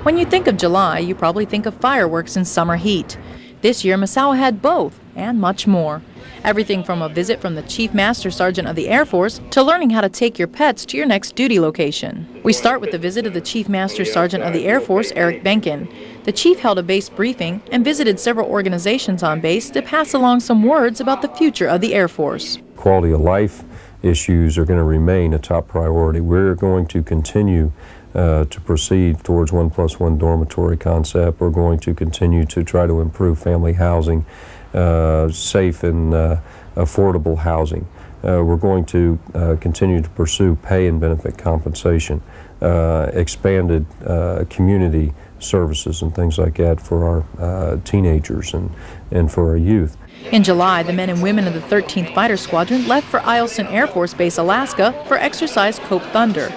When you think of July, you probably think of fireworks and summer heat. This year, Misawa had both and much more. Everything from a visit from the Chief Master Sergeant of the Air Force to learning how to take your pets to your next duty location. We start with the visit of the Chief Master Sergeant of the Air Force, Eric Benkin. The Chief held a base briefing and visited several organizations on base to pass along some words about the future of the Air Force. Quality of life issues are going to remain a top priority. We're going to continue to proceed towards 1+1 dormitory concept. We're going to continue to try to improve family housing, safe and affordable housing. We're going to continue to pursue pay and benefit compensation, expanded community services and things like that for our teenagers and for our youth. In July, the men and women of the 13th Fighter Squadron left for Eielson Air Force Base, Alaska for exercise Cope Thunder.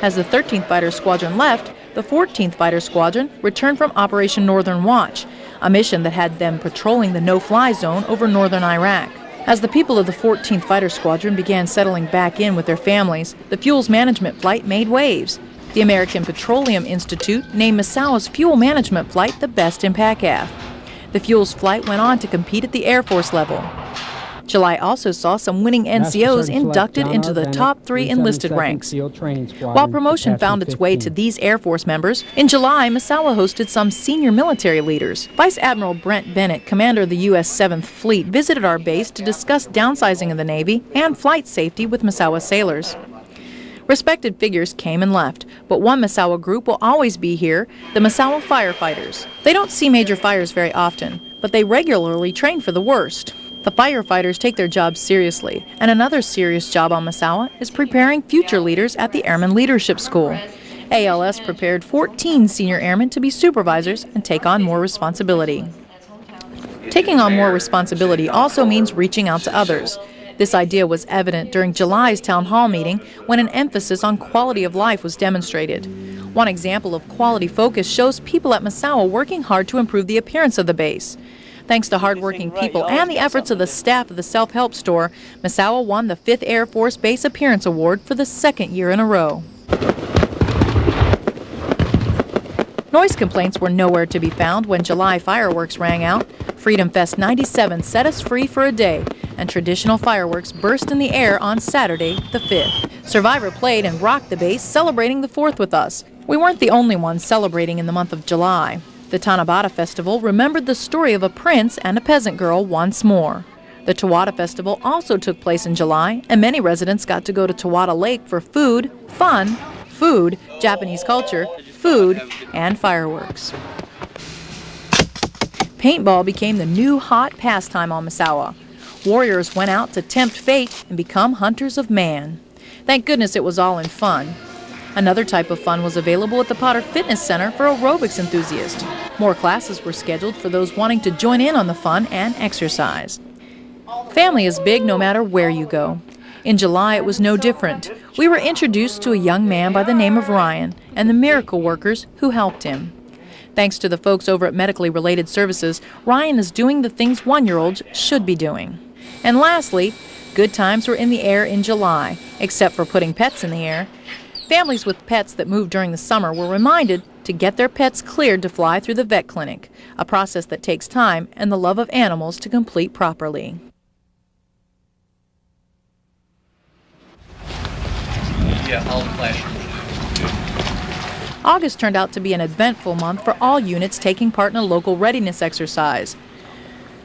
As the 13th Fighter Squadron left, the 14th Fighter Squadron returned from Operation Northern Watch, a mission that had them patrolling the no-fly zone over northern Iraq. As the people of the 14th Fighter Squadron began settling back in with their families, the fuels management flight made waves. The American Petroleum Institute named Misawa's fuel management flight the best in PACAF. The fuels flight went on to compete at the Air Force level. July also saw some winning NCOs inducted into the top 3 enlisted ranks. While promotion found its way to these Air Force members, in July, Misawa hosted some senior military leaders. Vice Admiral Brent Bennett, commander of the U.S. 7th Fleet, visited our base to discuss downsizing of the Navy and flight safety with Misawa sailors. Respected figures came and left, but one Misawa group will always be here, the Misawa firefighters. They don't see major fires very often, but they regularly train for the worst. The firefighters take their jobs seriously, and another serious job on Misawa is preparing future leaders at the Airman Leadership School. ALS prepared 14 senior airmen to be supervisors and take on more responsibility. Taking on more responsibility also means reaching out to others. This idea was evident during July's town hall meeting when an emphasis on quality of life was demonstrated. One example of quality focus shows people at Misawa working hard to improve the appearance of the base. Thanks to hardworking people and the efforts of the staff of the self-help store, Misawa won the 5th Air Force Base Appearance Award for the 2nd year in a row. Noise complaints were nowhere to be found when July fireworks rang out. Freedom Fest 97 set us free for a day, and traditional fireworks burst in the air on Saturday, the 5th. Survivor played and rocked the base, celebrating the 4th with us. We weren't the only ones celebrating in the month of July. The Tanabata Festival remembered the story of a prince and a peasant girl once more. The Tawada Festival also took place in July, and many residents got to go to Tawada Lake for food, fun, food, Japanese culture, food, and fireworks. Paintball became the new hot pastime on Misawa. Warriors went out to tempt fate and become hunters of man. Thank goodness it was all in fun. Another type of fun was available at the Potter Fitness Center for aerobics enthusiasts. More classes were scheduled for those wanting to join in on the fun and exercise. Family is big no matter where you go. In July, it was no different. We were introduced to a young man by the name of Ryan and the miracle workers who helped him. Thanks to the folks over at Medically Related Services, Ryan is doing the things one-year-olds should be doing. And lastly, good times were in the air in July, except for putting pets in the air. Families with pets that moved during the summer were reminded to get their pets cleared to fly through the vet clinic, a process that takes time and the love of animals to complete properly. Yeah, all the classrooms. August turned out to be an eventful month for all units taking part in a local readiness exercise.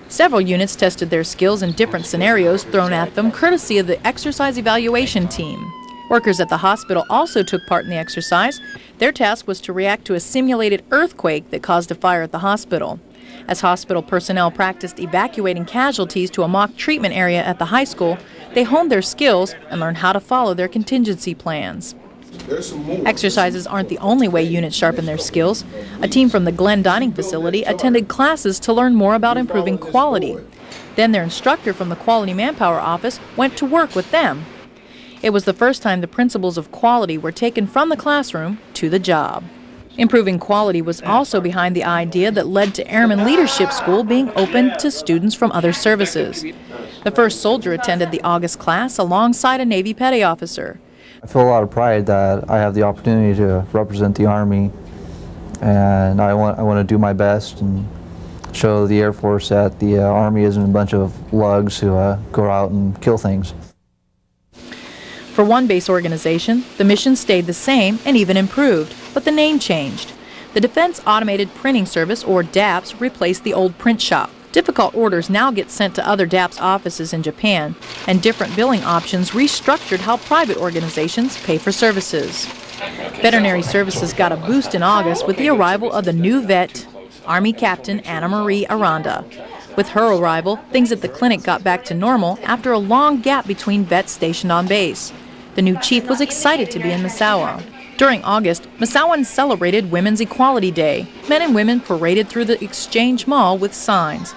Several units tested their skills in different scenarios thrown at them courtesy of the exercise evaluation team. Workers at the hospital also took part in the exercise. Their task was to react to a simulated earthquake that caused a fire at the hospital. As hospital personnel practiced evacuating casualties to a mock treatment area at the high school, they honed their skills and learned how to follow their contingency plans. Exercises aren't the only way units sharpen their skills. A team from the Glen Dining Facility attended classes to learn more about improving quality. Then their instructor from the Quality Manpower Office went to work with them. It was the first time the principles of quality were taken from the classroom to the job. Improving quality was also behind the idea that led to Airman Leadership School being open to students from other services. The first soldier attended the August class alongside a Navy petty officer. I feel a lot of pride that I have the opportunity to represent the Army and I want to do my best and show the Air Force that the Army isn't a bunch of lugs who go out and kill things. For one base organization, the mission stayed the same and even improved, but the name changed. The Defense Automated Printing Service, or DAPS, replaced the old print shop. Difficult orders now get sent to other DAPS offices in Japan, and different billing options restructured how private organizations pay for services. Veterinary services got a boost in August with the arrival of the new vet, Army Captain Anna Marie Aranda. With her arrival, things at the clinic got back to normal after a long gap between vets stationed on base. The new chief was excited to be in Misawa. During August, Misawans celebrated Women's Equality Day. Men and women paraded through the Exchange Mall with signs.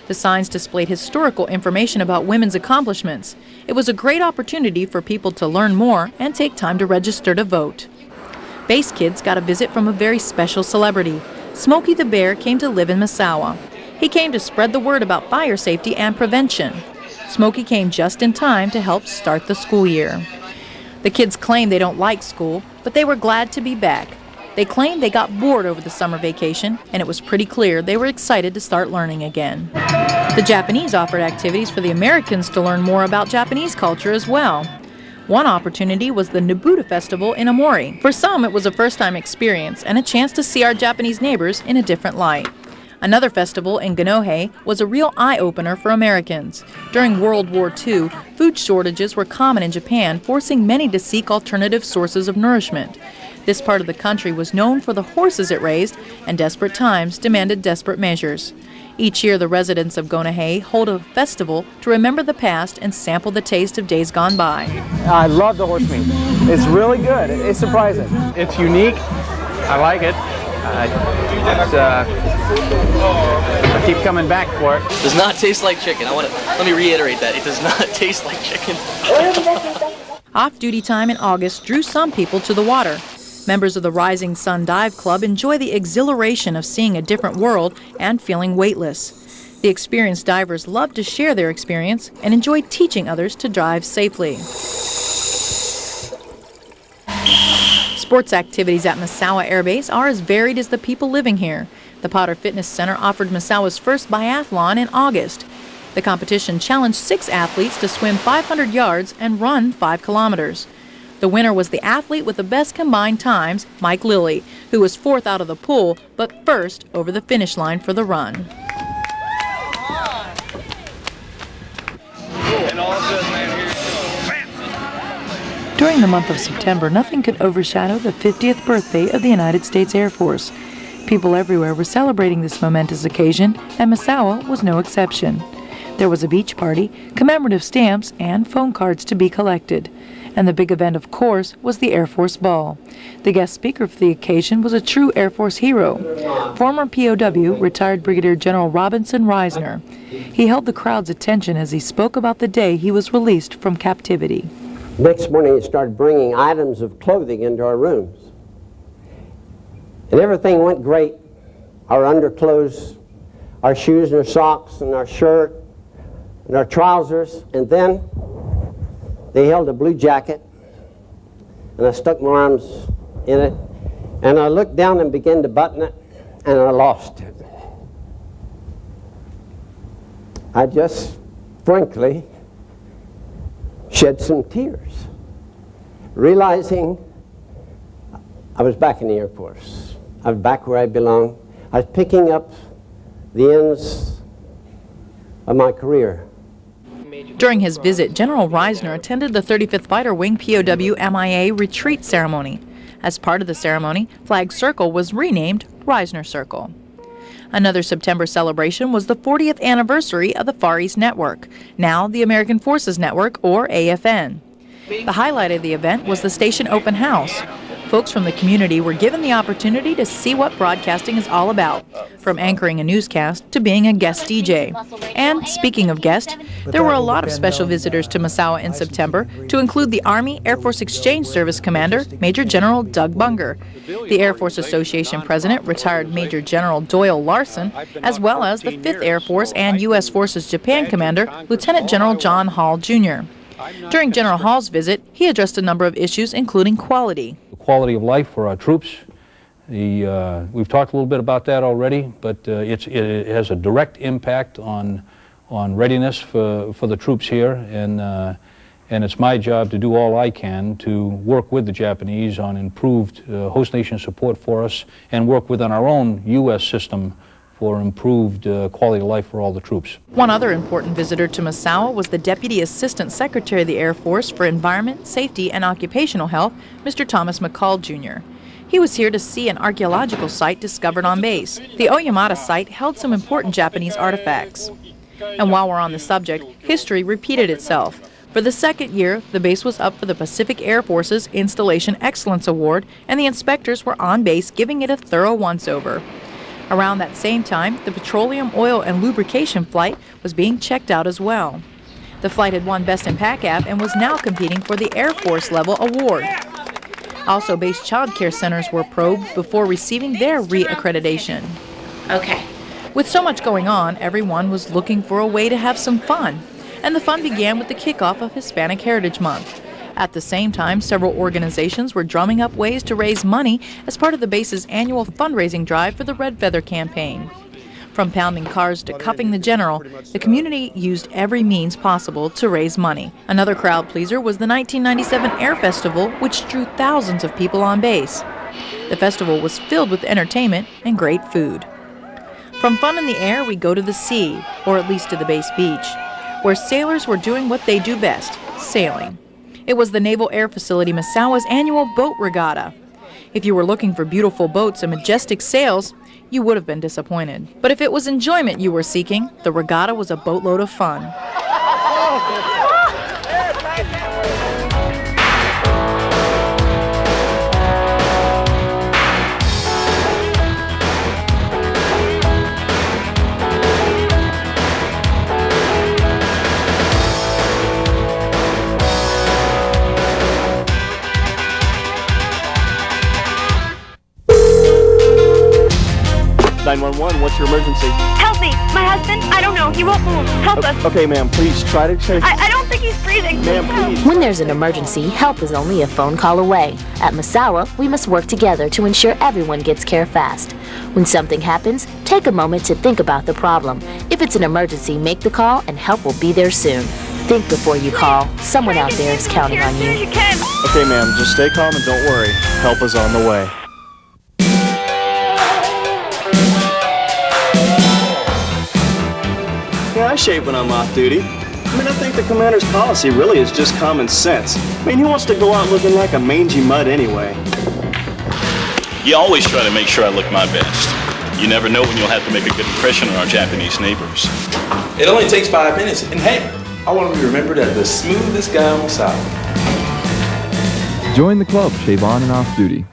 The signs displayed historical information about women's accomplishments. It was a great opportunity for people to learn more and take time to register to vote. Base kids got a visit from a very special celebrity. Smokey the Bear came to live in Misawa. He came to spread the word about fire safety and prevention. Smokey came just in time to help start the school year. The kids claim they don't like school, but they were glad to be back. They claimed they got bored over the summer vacation, and it was pretty clear they were excited to start learning again. The Japanese offered activities for the Americans to learn more about Japanese culture as well. One opportunity was the Nabuta Festival in Omori. For some, it was a first-time experience and a chance to see our Japanese neighbors in a different light. Another festival in Ganohe was a real eye-opener for Americans. During World War II, food shortages were common in Japan, forcing many to seek alternative sources of nourishment. This part of the country was known for the horses it raised, and desperate times demanded desperate measures. Each year, the residents of Ganohe hold a festival to remember the past and sample the taste of days gone by. I love the horse meat. It's really good. It's surprising. It's unique. I like it. I keep coming back for it. Does not taste like chicken. Let me reiterate that. It does not taste like chicken. Off-duty time in August drew some people to the water. Members of the Rising Sun Dive Club enjoy the exhilaration of seeing a different world and feeling weightless. The experienced divers love to share their experience and enjoy teaching others to dive safely. Sports activities at Misawa Air Base are as varied as the people living here. The Potter Fitness Center offered Misawa's first biathlon in August. The competition challenged 6 athletes to swim 500 yards and run 5 kilometers. The winner was the athlete with the best combined times, Mike Lilly, who was 4th out of the pool, but first over the finish line for the run. During the month of September, nothing could overshadow the 50th birthday of the United States Air Force. People everywhere were celebrating this momentous occasion, and Misawa was no exception. There was a beach party, commemorative stamps, and phone cards to be collected. And the big event, of course, was the Air Force Ball. The guest speaker for the occasion was a true Air Force hero, former POW, retired Brigadier General Robinson Reisner. He held the crowd's attention as he spoke about the day he was released from captivity. Next morning, he started bringing items of clothing into our rooms. And everything went great. Our underclothes, our shoes and our socks and our shirt and our trousers. And then they held a blue jacket, and I stuck my arms in it, and I looked down and began to button it, and I lost it. I just, frankly, shed some tears, realizing I was back in the Air Force. I was back where I belonged. I was picking up the ends of my career. During his visit, General Reisner attended the 35th Fighter Wing POW MIA retreat ceremony. As part of the ceremony, Flag Circle was renamed Reisner Circle. Another September celebration was the 40th anniversary of the Far East Network, now the American Forces Network, or AFN. The highlight of the event was the station open house. Folks from the community were given the opportunity to see what broadcasting is all about, from anchoring a newscast to being a guest DJ. And speaking of guests, there were a lot of special visitors to Misawa in September, to include the Army Air Force Exchange Service Commander, Major General Doug Bunger, the Air Force Association President, retired Major General Doyle Larson, as well as the 5th Air Force and U.S. Forces Japan Commander, Lieutenant General John Hall, Jr. During General Hall's visit, he addressed a number of issues, including quality. Quality of life for our troops We've talked a little bit about that already, but it has a direct impact on readiness for the troops here, and it's my job to do all I can to work with the Japanese on improved host nation support for us and work within our own U.S. system for improved quality of life for all the troops. One other important visitor to Misawa was the Deputy Assistant Secretary of the Air Force for Environment, Safety, and Occupational Health, Mr. Thomas McCall, Jr. He was here to see an archaeological site discovered on base. The Oyamata site held some important Japanese artifacts. And while we're on the subject, history repeated itself. For the second year, the base was up for the Pacific Air Force's Installation Excellence Award, and the inspectors were on base giving it a thorough once-over. Around that same time, the petroleum, oil, and lubrication flight was being checked out as well. The flight had won Best in PACAF and was now competing for the Air Force level award. Also, base child care centers were probed before receiving their re-accreditation. Okay. With so much going on, everyone was looking for a way to have some fun. And the fun began with the kickoff of Hispanic Heritage Month. At the same time, several organizations were drumming up ways to raise money as part of the base's annual fundraising drive for the Red Feather campaign. From pounding cars to cuffing the general, the community used every means possible to raise money. Another crowd pleaser was the 1997 Air Festival, which drew thousands of people on base. The festival was filled with entertainment and great food. From fun in the air, we go to the sea, or at least to the base beach, where sailors were doing what they do best, sailing. It was the Naval Air Facility Misawa's annual boat regatta. If you were looking for beautiful boats and majestic sails, you would have been disappointed. But if it was enjoyment you were seeking, the regatta was a boatload of fun. 911, what's your emergency? Help me! My husband, I don't know, he won't move. Help us. Okay, ma'am, please try to change. I don't think he's breathing. Ma'am, please. When there's an emergency, help is only a phone call away. At Misawa, we must work together to ensure everyone gets care fast. When something happens, take a moment to think about the problem. If it's an emergency, make the call and help will be there soon. Think before you call. Someone out there is counting on you. Okay, ma'am, just stay calm and don't worry. Help is on the way. Yeah, I shave when I'm off duty. I mean, I think the commander's policy really is just common sense. I mean, who wants to go out looking like a mangy mud anyway? You always try to make sure I look my best. You never know when you'll have to make a good impression on our Japanese neighbors. It only takes 5 minutes, and hey, I want to be remembered as the smoothest guy on Misawa. Join the club, shave on and off duty.